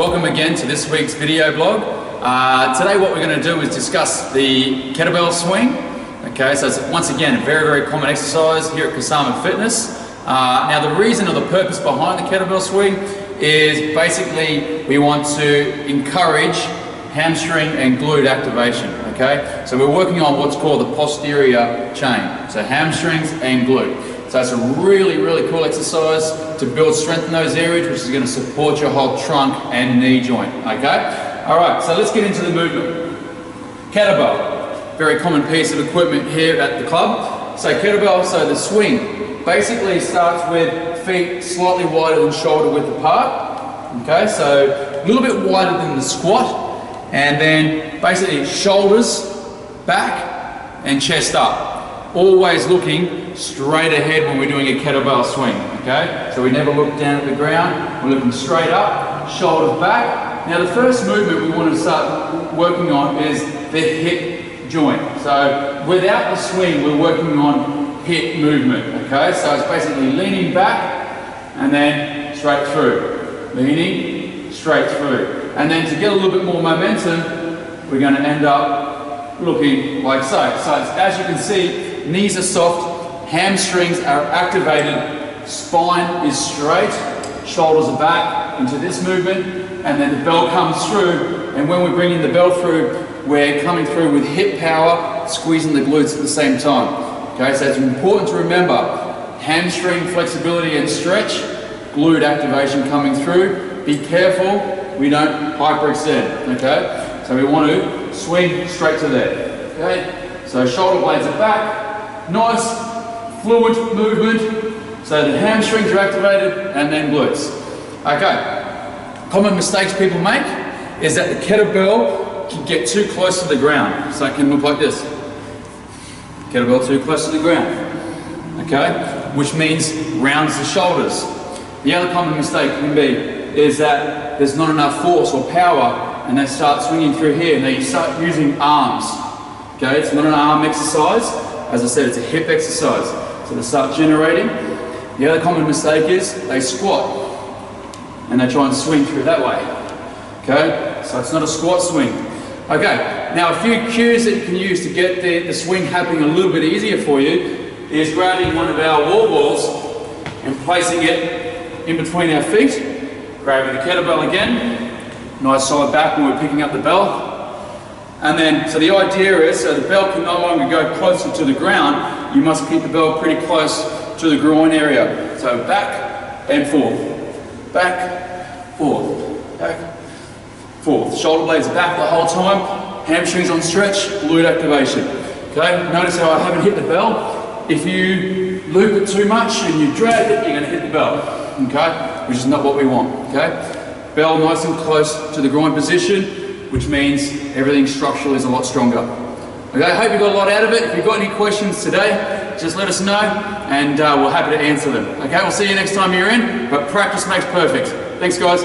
welcome again to this week's video blog. Today what we're going to do is discuss the kettlebell swing. Okay, so it's once again a very, very common exercise here at Kasama Fitness. Now the reason or the purpose behind the kettlebell swing is basically we want to encourage hamstring and glute activation. Okay, so we're working on what's called the posterior chain, so hamstrings and glute. So it's a really, really cool exercise to build strength in those areas, which is going to support your whole trunk and knee joint. Okay, all right, so let's get into the movement. Kettlebell, very common piece of equipment here at the club. So kettlebell, so the swing basically starts with feet slightly wider than shoulder width apart. Okay, so a little bit wider than the squat. And then basically shoulders back and chest up. Always looking straight ahead when we're doing a kettlebell swing, okay? So we never look down at the ground, we're looking straight up, shoulders back. Now the first movement we want to start working on is the hip joint. So without the swing, we're working on hip movement, okay? So it's basically leaning back and then straight through. Leaning, straight through. And then to get a little bit more momentum, we're going to end up looking like so. So as you can see, knees are soft, hamstrings are activated, spine is straight, shoulders are back into this movement, and then the bell comes through. And when we're bringing the bell through, we're coming through with hip power, squeezing the glutes at the same time. Okay, so it's important to remember hamstring flexibility and stretch, glute activation coming through. Be careful we don't hyperextend, okay? So we want to swing straight to there, okay? So shoulder blades are back, nice fluid movement, so the hamstrings are activated and then glutes. Okay, common mistakes people make is that the kettlebell can get too close to the ground. So it can look like this. Kettlebell too close to the ground, okay? Which means rounds the shoulders. The other common mistake can be is that there's not enough force or power and they start swinging through here and they start using arms. Okay, it's not an arm exercise. As I said, it's a hip exercise. So they start generating. The other common mistake is they squat and they try and swing through that way. Okay, so it's not a squat swing. Okay, now a few cues that you can use to get the swing happening a little bit easier for you is grabbing one of our wall balls and placing it in between our feet. Grabbing the kettlebell again, nice solid back when we're picking up the bell. And then, so the idea is, so the bell can no longer go closer to the ground, you must keep the bell pretty close to the groin area. So back and forth, back, forth, back, forth. Shoulder blades are back the whole time, hamstrings on stretch, glute activation. Okay, notice how I haven't hit the bell. If you loop it too much and you drag it, you're going to hit the bell, okay? Which is not what we want, okay? Bell nice and close to the groin position, which means everything structural is a lot stronger. Okay, I hope you got a lot out of it. If you've got any questions today, just let us know and we're happy to answer them. Okay, we'll see you next time you're in, but practice makes perfect. Thanks guys.